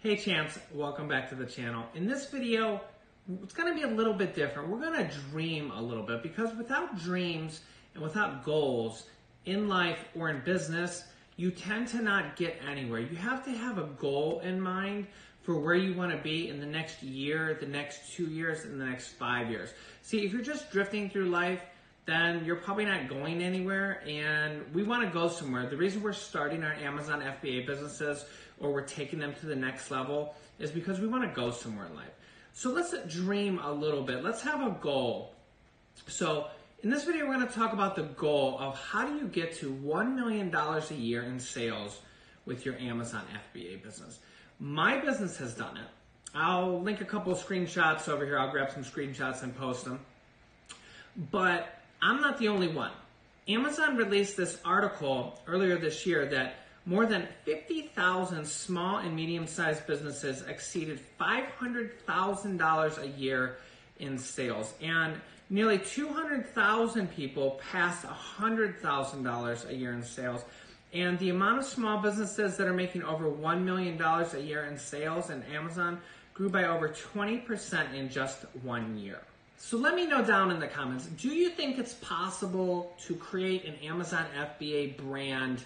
Hey champs, welcome back to the channel. In this video, it's gonna be a little bit different. We're gonna dream a little bit because without dreams and without goals in life or in business, you tend to not get anywhere. You have to have a goal in mind for where you wanna be in the next year, the next 2 years, and the next 5 years. See, if you're just drifting through life, then you're probably not going anywhere, and we want to go somewhere. The reason we're starting our Amazon FBA businesses, or we're taking them to the next level, is because we want to go somewhere in life. So let's dream a little bit. Let's have a goal. So in this video, we're going to talk about the goal of how do you get to $1 million a year in sales with your Amazon FBA business. My business has done it. I'll link a couple of screenshots over here. I'll grab some screenshots and post them. But I'm not the only one. Amazon released this article earlier this year that more than 50,000 small and medium-sized businesses exceeded $500,000 a year in sales, and nearly 200,000 people passed $100,000 a year in sales. And the amount of small businesses that are making over $1 million a year in sales in Amazon grew by over 20% in just 1 year. So let me know down in the comments, do you think it's possible to create an Amazon FBA brand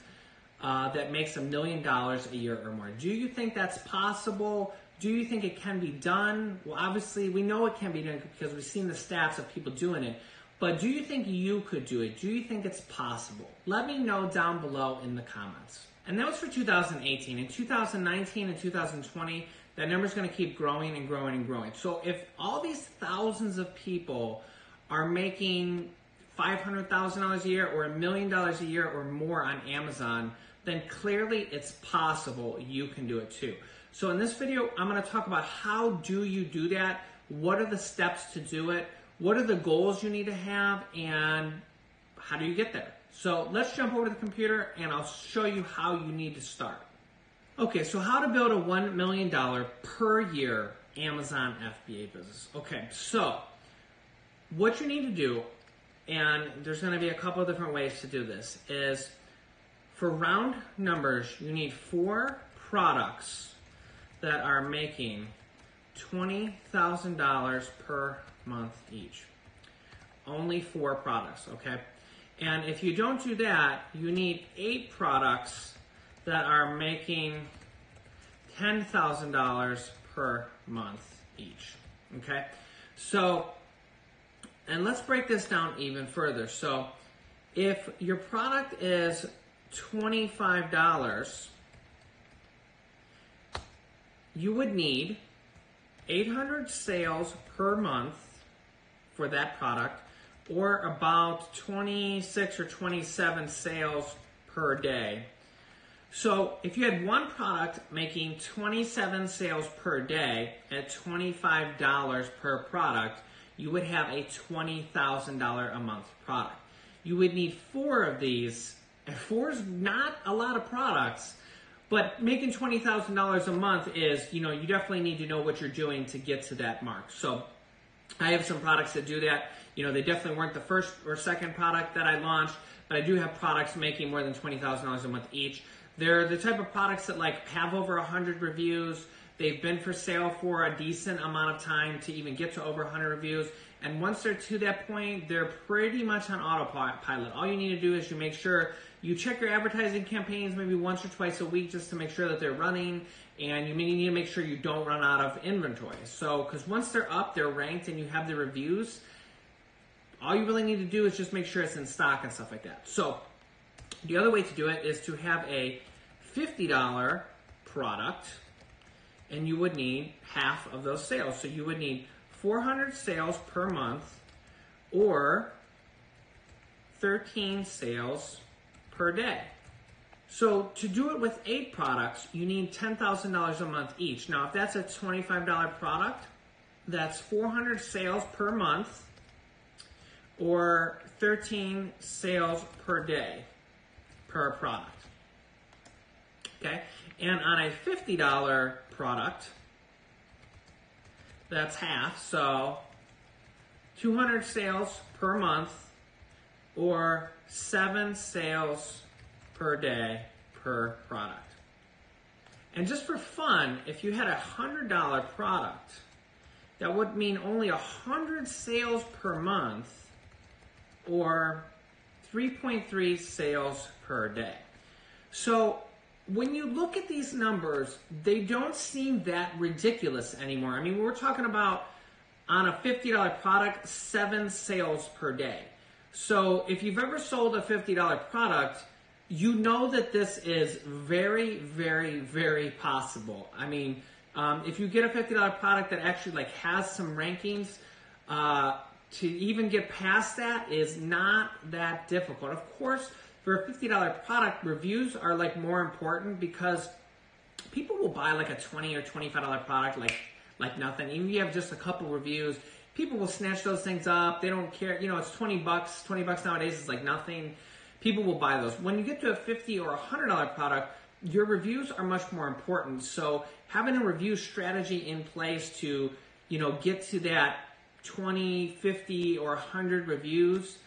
that makes $1 million a year or more? Do you think that's possible? Do you think it can be done? Well, obviously we know it can be done because we've seen the stats of people doing it, but do you think you could do it? Do you think it's possible? Let me know down below in the comments. And that was for 2018. In 2019 and 2020, that number is going to keep growing and growing and growing. So if all these thousands of people are making $500,000 a year or $1 million a year or more on Amazon, then clearly it's possible you can do it too. So in this video, I'm going to talk about how do you do that, what are the steps to do it, what are the goals you need to have, and how do you get there? So let's jump over to the computer and I'll show you how you need to start. Okay, so how to build a $1 million per year Amazon FBA business. Okay, so what you need to do, and there's going to be a couple of different ways to do this, is for round numbers, you need 4 products that are making $20,000 per month each. Only 4 products, okay? And if you don't do that, you need 8 products that are making $10,000 per month each, okay? So, and let's break this down even further. So, if your product is $25, you would need 800 sales per month for that product, or about 26 or 27 sales per day. So if you had one product making 27 sales per day at $25 per product, you would have a $20,000 a month product. You would need 4 of these, and 4 is not a lot of products, but making $20,000 a month is, you definitely need to know what you're doing to get to that mark. So I have some products that do that. They definitely weren't the first or second product that I launched, but I do have products making more than $20,000 a month each. They're the type of products that have over 100 reviews. They've been for sale for a decent amount of time to even get to over 100 reviews. And once they're to that point, they're pretty much on autopilot. All you need to do is you make sure you check your advertising campaigns maybe once or twice a week just to make sure that they're running. And you need to make sure you don't run out of inventory. So, because once they're up, they're ranked, and you have the reviews, all you really need to do is just make sure it's in stock and stuff like that. So, the other way to do it is to have a $50 product, and you would need half of those sales. So you would need 400 sales per month, or 13 sales per day. So to do it with 8 products, you need $10,000 a month each. Now, if that's a $25 product, that's 400 sales per month, or 13 sales per day per product. Okay? And on a $50 product, that's half, so 200 sales per month, or 7 sales per day per product. And just for fun, if you had a $100 product, that would mean only 100 sales per month or 3.3 sales per day. So when you look at these numbers, they don't seem that ridiculous anymore. I mean, we're talking about on a $50 product, 7 sales per day. So if you've ever sold a $50 product, you know that this is very, very, very possible. I mean, if you get a $50 product that actually like has some rankings, to even get past that is not that difficult. Of course, for a $50 product, reviews are like more important because people will buy like a $20 or $25 product like nothing. Even if you have just a couple reviews, people will snatch those things up. They don't care. You know, it's $20. $20 nowadays is like nothing. People will buy those. When you get to a $50 or $100 product, your reviews are much more important. So having a review strategy in place to, you know, get to that 20, 50, or 100 reviews,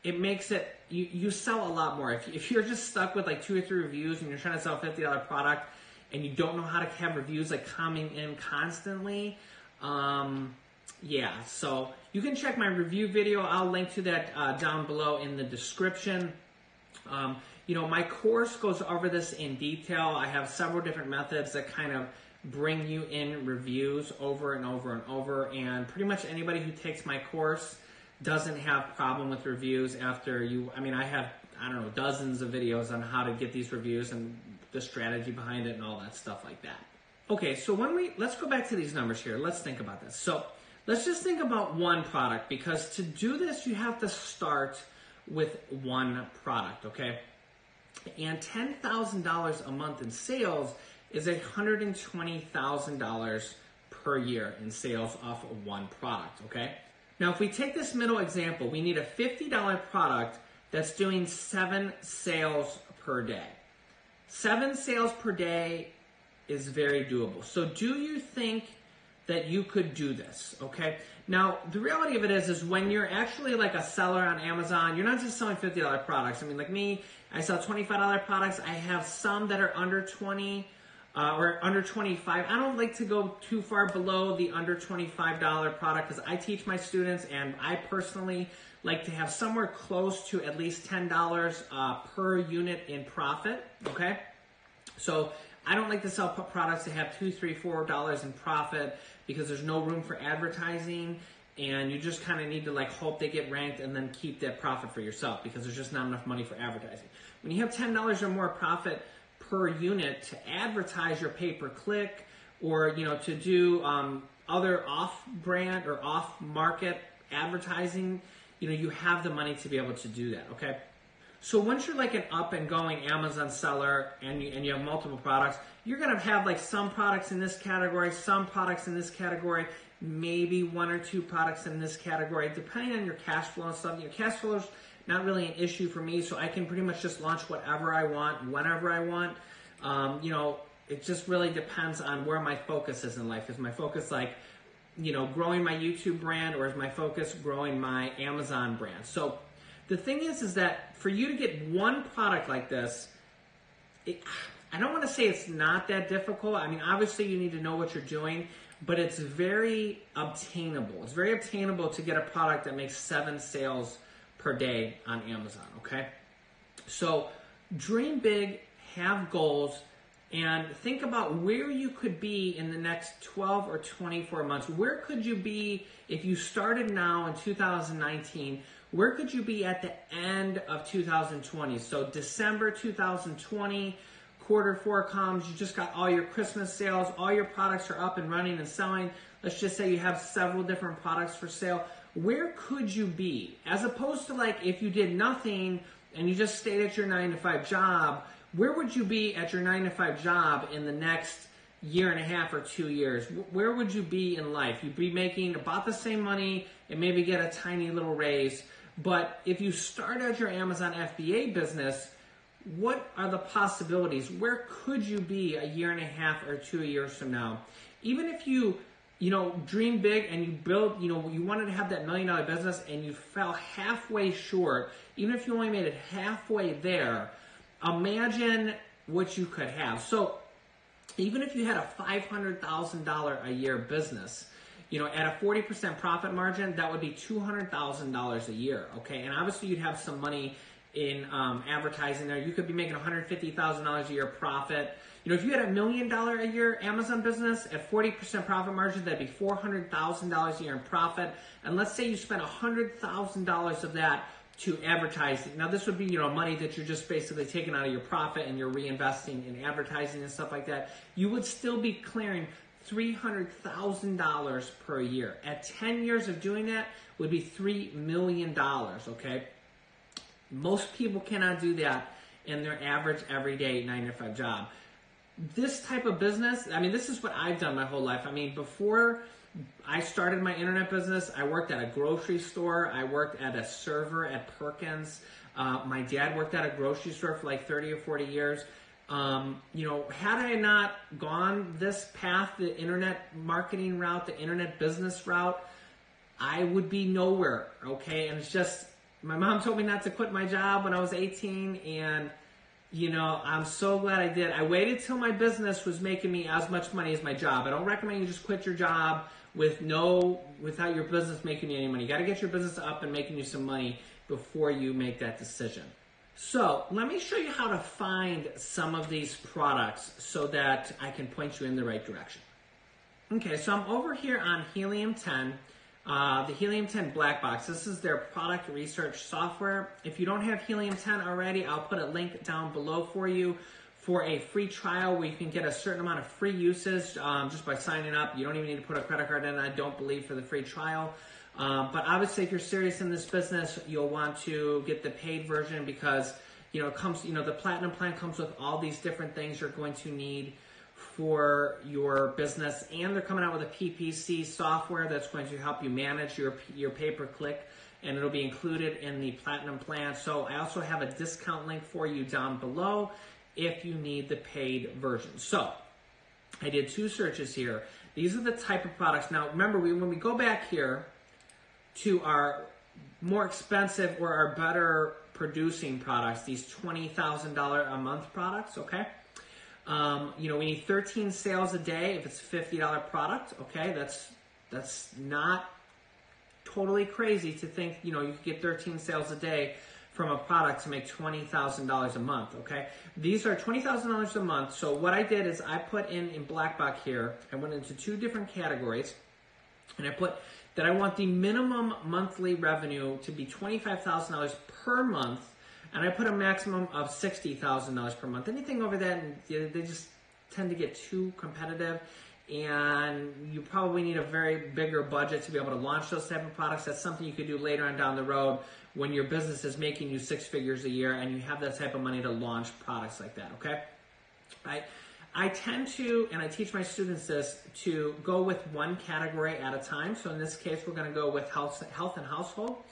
it makes it, you sell a lot more. If you're just stuck with like 2 or 3 reviews and you're trying to sell a $50 product and you don't know how to have reviews like coming in constantly, yeah, so you can check my review video. I'll link to that down below in the description. You know, my course goes over this in detail. I have several different methods that kind of bring you in reviews over and over and over, and pretty much anybody who takes my course doesn't have problem with reviews after you. I mean, I have, I don't know, dozens of videos on how to get these reviews and the strategy behind it and all that stuff like that. Okay, so let's go back to these numbers here. Let's think about this. So let's just think about one product, because to do this, you have to start with one product, okay? And $10,000 a month in sales is $120,000 per year in sales off of one product, okay? Now, if we take this middle example, we need a $50 product that's doing 7 sales per day. 7 sales per day is very doable. So do you think that you could do this, okay? Now, the reality of it is when you're actually like a seller on Amazon, you're not just selling $50 products. I mean, like me, I sell $25 products. I have some that are under 20 or under 25. I don't like to go too far below the under $25 product because I teach my students, and I personally like to have somewhere close to at least $10 per unit in profit, okay? So I don't like to sell products that have $2, $3, $4 in profit because there's no room for advertising, and you just kind of need to like hope they get ranked and then keep that profit for yourself because there's just not enough money for advertising. When you have $10 or more profit per unit to advertise your pay-per-click, or you know, to do other off-brand or off-market advertising, you know, you have the money to be able to do that, okay? So once you're like an up-and-going Amazon seller and you have multiple products, you're going to have like some products in this category, some products in this category, maybe 1 or 2 products in this category, depending on your cash flow and stuff. Your cash flow is not really an issue for me, so I can pretty much just launch whatever I want, whenever I want. You know, it just really depends on where my focus is in life. Is my focus like, you know, growing my YouTube brand, or is my focus growing my Amazon brand? So the thing is that for you to get one product like this, I don't want to say it's not that difficult. I mean, obviously you need to know what you're doing, but it's very obtainable. It's very obtainable to get a product that makes 7 sales per day on Amazon, okay? So dream big, have goals, and think about where you could be in the next 12 or 24 months. Where could you be if you started now in 2019? Where could you be at the end of 2020? So December 2020, quarter 4 comes, you just got all your Christmas sales, all your products are up and running and selling. Let's just say you have several different products for sale. Where could you be? As opposed to like if you did nothing and you just stayed at your 9-to-5 job, where would you be at your 9-to-5 job in the next year and a half or 2 years? Where would you be in life? You'd be making about the same money and maybe get a tiny little raise. But if you start out your Amazon FBA business, what are the possibilities? Where could you be a year and a half or 2 years from now? Even if you dream big and you build, you wanted to have that $1 million business and you fell halfway short, even if you only made it halfway there, imagine what you could have. So even if you had a $500,000 a year business, at a 40% profit margin, that would be $200,000 a year, okay? And obviously you'd have some money in advertising there. You could be making $150,000 a year profit. If you had $1 million a year Amazon business at 40% profit margin, that'd be $400,000 a year in profit. And let's say you spent $100,000 of that to advertising. Now this would be, money that you're just basically taking out of your profit and you're reinvesting in advertising and stuff like that. You would still be clearing $300,000 per year. At 10 years of doing that would be $3 million, okay? Most people cannot do that in their average everyday 9-to-5 job. This type of business, this is what I've done my whole life. Before I started my internet business, I worked at a grocery store. I worked at a server at Perkins. My dad worked at a grocery store for like 30 or 40 years. Had I not gone this path, the internet marketing route, the internet business route, I would be nowhere, okay? And it's just, my mom told me not to quit my job when I was 18, and I'm so glad I did. I waited till my business was making me as much money as my job. I don't recommend you just quit your job without your business making you any money. You got to get your business up and making you some money before you make that decision. So let me show you how to find some of these products so that I can point you in the right direction. Okay, so I'm over here on Helium 10. The Helium 10 Black Box. This is their product research software. If you don't have Helium 10 already, I'll put a link down below for you for a free trial where you can get a certain amount of free uses just by signing up. You don't even need to put a credit card in, I don't believe, for the free trial. But obviously, if you're serious in this business, you'll want to get the paid version because it comes. The Platinum plan comes with all these different things you're going to need for your business, and they're coming out with a PPC software that's going to help you manage your pay-per-click, and it'll be included in the Platinum plan. So I also have a discount link for you down below if you need the paid version. So I did 2 searches here. These are the type of products. Now remember, when we go back here to our more expensive or our better producing products, these $20,000 a month products, okay? We need 13 sales a day if it's a $50 product, okay? That's not totally crazy to think, you could get 13 sales a day from a product to make $20,000 a month, okay? These are $20,000 a month. So what I did is I put in Black Box here, I went into 2 different categories, and I put that I want the minimum monthly revenue to be $25,000 per month, and I put a maximum of $60,000 per month. Anything over that, they just tend to get too competitive, and you probably need a very bigger budget to be able to launch those type of products. That's something you could do later on down the road when your business is making you 6 figures a year and you have that type of money to launch products like that, okay? I tend to, and I teach my students this, to go with one category at a time. So in this case, we're going to go with health and household.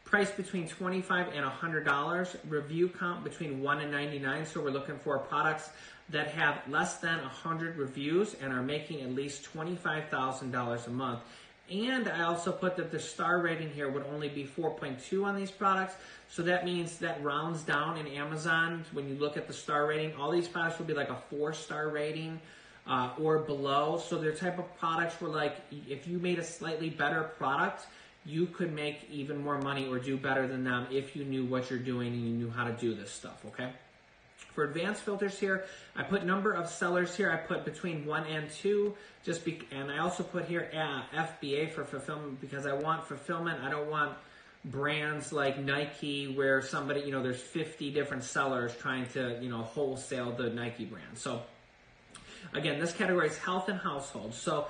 Price between $25 and $100. Review count between 1 and 99. So we're looking for products that have less than 100 reviews and are making at least $25,000 a month. And I also put that the star rating here would only be 4.2 on these products. So that means that rounds down in Amazon. When you look at the star rating, all these products will be like a 4-star rating or below. So they're type of products where, like, if you made a slightly better product, you could make even more money or do better than them if you knew what you're doing and you knew how to do this stuff, okay? For advanced filters here, I put number of sellers here. I put between 1 and 2, and I also put here FBA for fulfillment because I want fulfillment. I don't want brands like Nike where somebody, there's 50 different sellers trying to, wholesale the Nike brand. So again, this category is health and household. So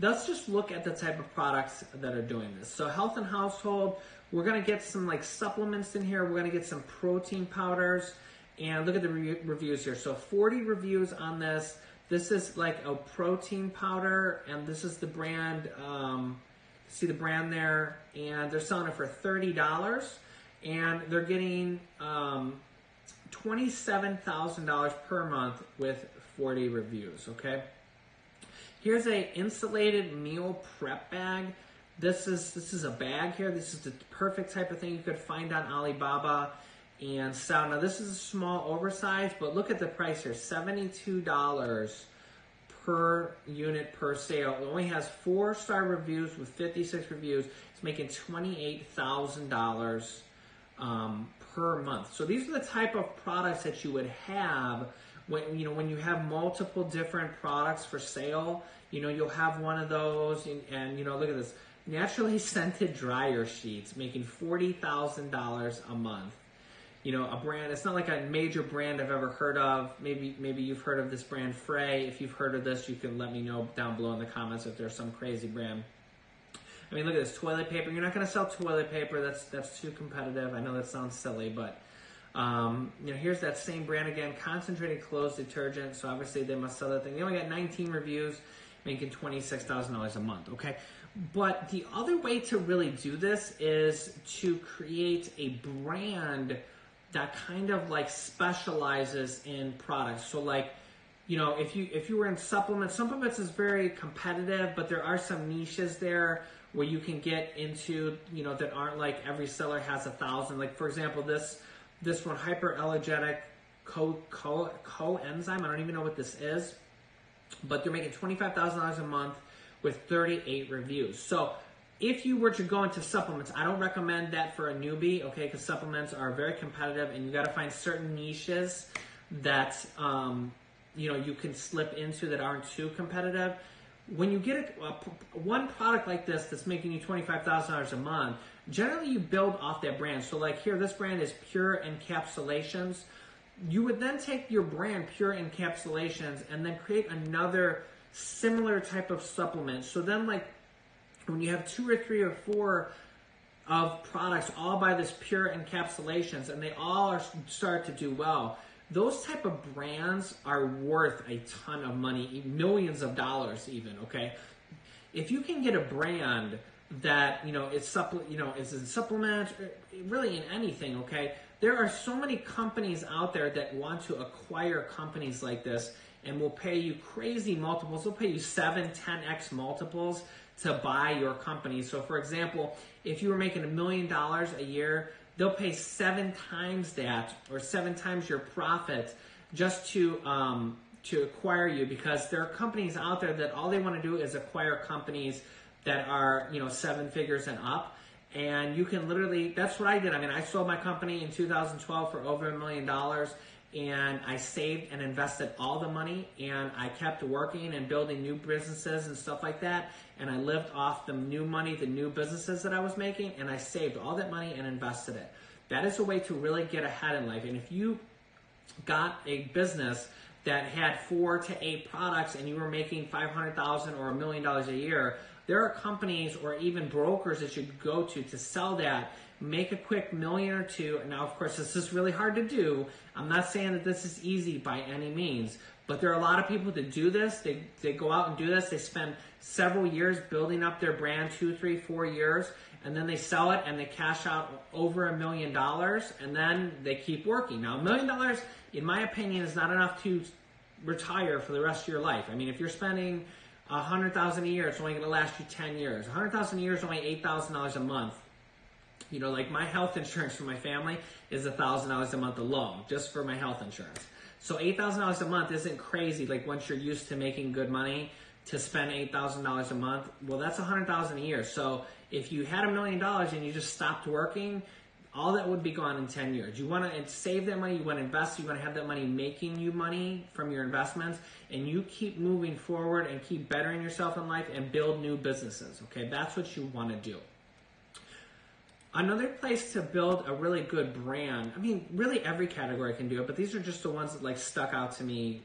let's just look at the type of products that are doing this. So health and household, we're going to get some like supplements in here. We're going to get some protein powders. And look at the reviews here. So 40 reviews on this. This is like a protein powder, and this is the brand. See the brand there, and they're selling it for $30, and they're getting $27,000 per month with 40 reviews. Okay. Here's a insulated meal prep bag. This is a bag here. This is the perfect type of thing you could find on Alibaba and sell. Now this is a small oversized, but look at the price here, $72 per unit per sale. It only has 4-star reviews with 56 reviews. It's making $28,000 per month. So these are the type of products that you would have when you have multiple different products for sale. You'll have one of those, and look at this. Naturally scented dryer sheets making $40,000 a month. A brand, it's not like a major brand I've ever heard of. Maybe you've heard of this brand, Frey. If you've heard of this, you can let me know down below in the comments if there's some crazy brand. I mean, look at this, toilet paper. You're not going to sell toilet paper. That's too competitive. I know that sounds silly, but here's that same brand again, concentrated clothes detergent. So obviously they must sell that thing. They only got 19 reviews, making $26,000 a month, okay? But the other way to really do this is to create a brand that kind of like specializes in products. So like, if you were in supplements is very competitive, but there are some niches there where you can get into, that aren't like every seller has 1,000. Like for example, this one, hyperallergenic coenzyme. I don't even know what this is, but they're making $25,000 a month with 38 reviews. So if you were to go into supplements, I don't recommend that for a newbie, okay? Because supplements are very competitive, and you got to find certain niches that you can slip into that aren't too competitive. When you get one product like this that's making you $25,000 a month, generally you build off that brand. So like here, this brand is Pure Encapsulations. You would then take your brand, Pure Encapsulations, and then create another similar type of supplement. So then like when you have 2 or 3 or 4 of products all by this Pure Encapsulations and they all start to do well, those type of brands are worth a ton of money, millions of dollars even, okay? If you can get a brand that, is in supplements, really in anything, okay? There are so many companies out there that want to acquire companies like this and will pay you crazy multiples. They'll pay you 7, 10x multiples to buy your company. So for example, if you were making $1 million a year, they'll pay 7 times that, or 7 times your profit, just to acquire you, because there are companies out there that all they want to do is acquire companies that are 7 figures and up. And you can literally, that's what I did. I mean, I sold my company in 2012 for over $1 million. And I saved and invested all the money, and I kept working and building new businesses and stuff like that. And I lived off the new money, the new businesses that I was making, and I saved all that money and invested it. That is a way to really get ahead in life. And if you got a business that had 4 to 8 products and you were making $500,000 or $1 million a year, there are companies or even brokers that you could go to sell that, make a quick $1 million or $2 million. Now, of course, this is really hard to do. I'm not saying that this is easy by any means, but there are a lot of people that do this. They go out and do this. They spend several years building up their brand, 2, 3, 4 years, and then they sell it and they cash out over $1 million, and then they keep working. Now, $1 million, in my opinion, is not enough to retire for the rest of your life. I mean, if you're spending $100,000 a year, it's only going to last you 10 years. $100,000 a year is only $8,000 a month. Like my health insurance for my family is $1,000 a month alone, just for my health insurance. So $8,000 a month isn't crazy. Like once you're used to making good money, to spend $8,000 a month, well, that's $100,000 a year. So if you had $1 million and you just stopped working, all that would be gone in 10 years. You want to save that money, you want to invest, you want to have that money making you money from your investments, and you keep moving forward and keep bettering yourself in life and build new businesses, okay? That's what you want to do. Another place to build a really good brand, I mean, really every category can do it, but these are just the ones that like stuck out to me,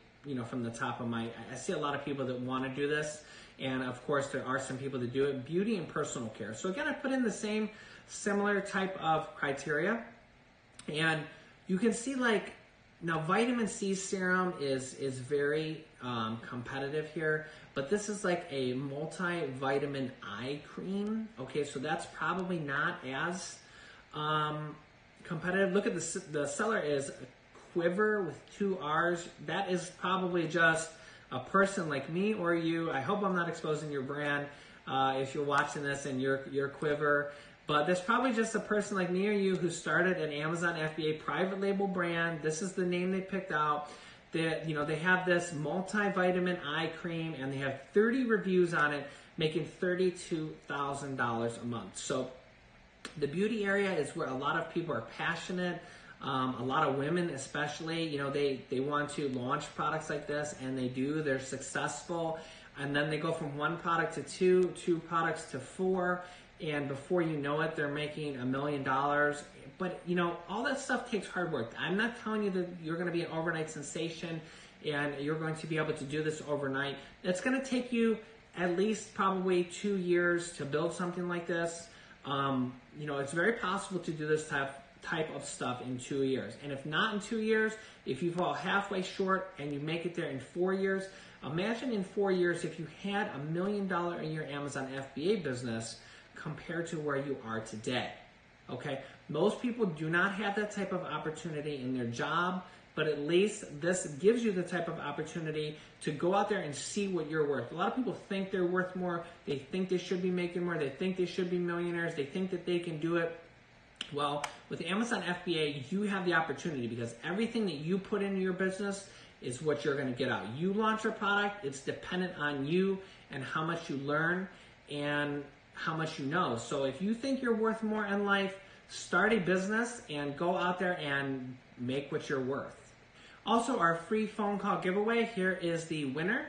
from the top of I see a lot of people that want to do this, and of course there are some people that do it, beauty and personal care. So again, I put in the same similar type of criteria, and you can see like, now vitamin C serum is very competitive here, but this is like a multivitamin eye cream. Okay, so that's probably not as competitive. Look at the seller is Quiver with 2 R's. That is probably just a person like me or you. I hope I'm not exposing your brand if you're watching this and you're Quiver. But there's probably just a person like me or you who started an Amazon FBA private label brand. This is the name they picked out. They have this multivitamin eye cream, and they have 30 reviews on it, making $32,000 a month. So the beauty area is where a lot of people are passionate. A lot of women especially, they want to launch products like this, and they do. They're successful, and then they go from one product to two products to 4, and before you know it, they're making $1 million. But all that stuff takes hard work. I'm not telling you that you're going to be an overnight sensation and you're going to be able to do this overnight. It's going to take you at least probably 2 years to build something like this. It's very possible to do this type of stuff in 2 years. And if not in 2 years, if you fall halfway short and you make it there in 4 years, imagine in 4 years if you had $1 million a year Amazon FBA business compared to where you are today. Okay, most people do not have that type of opportunity in their job, but at least this gives you the type of opportunity to go out there and see what you're worth. A lot of people think they're worth more. They think they should be making more. They think they should be millionaires. They think that they can do it. Well, with Amazon FBA, you have the opportunity, because everything that you put into your business is what you're going to get out. You launch a product, it's dependent on you and how much you learn and how much you know. So if you think you're worth more in life, start a business and go out there and make what you're worth. Also, our free phone call giveaway, here is the winner.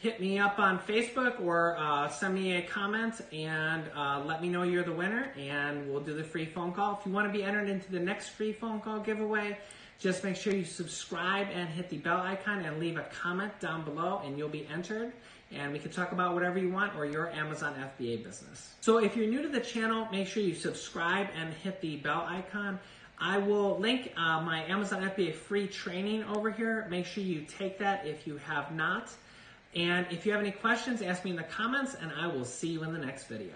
Hit me up on Facebook or send me a comment and let me know you're the winner, and we'll do the free phone call. If you want to be entered into the next free phone call giveaway, just make sure you subscribe and hit the bell icon and leave a comment down below, and you'll be entered. And we can talk about whatever you want or your Amazon FBA business. So if you're new to the channel, make sure you subscribe and hit the bell icon. I will link my Amazon FBA free training over here. Make sure you take that if you have not. And if you have any questions, ask me in the comments, and I will see you in the next video.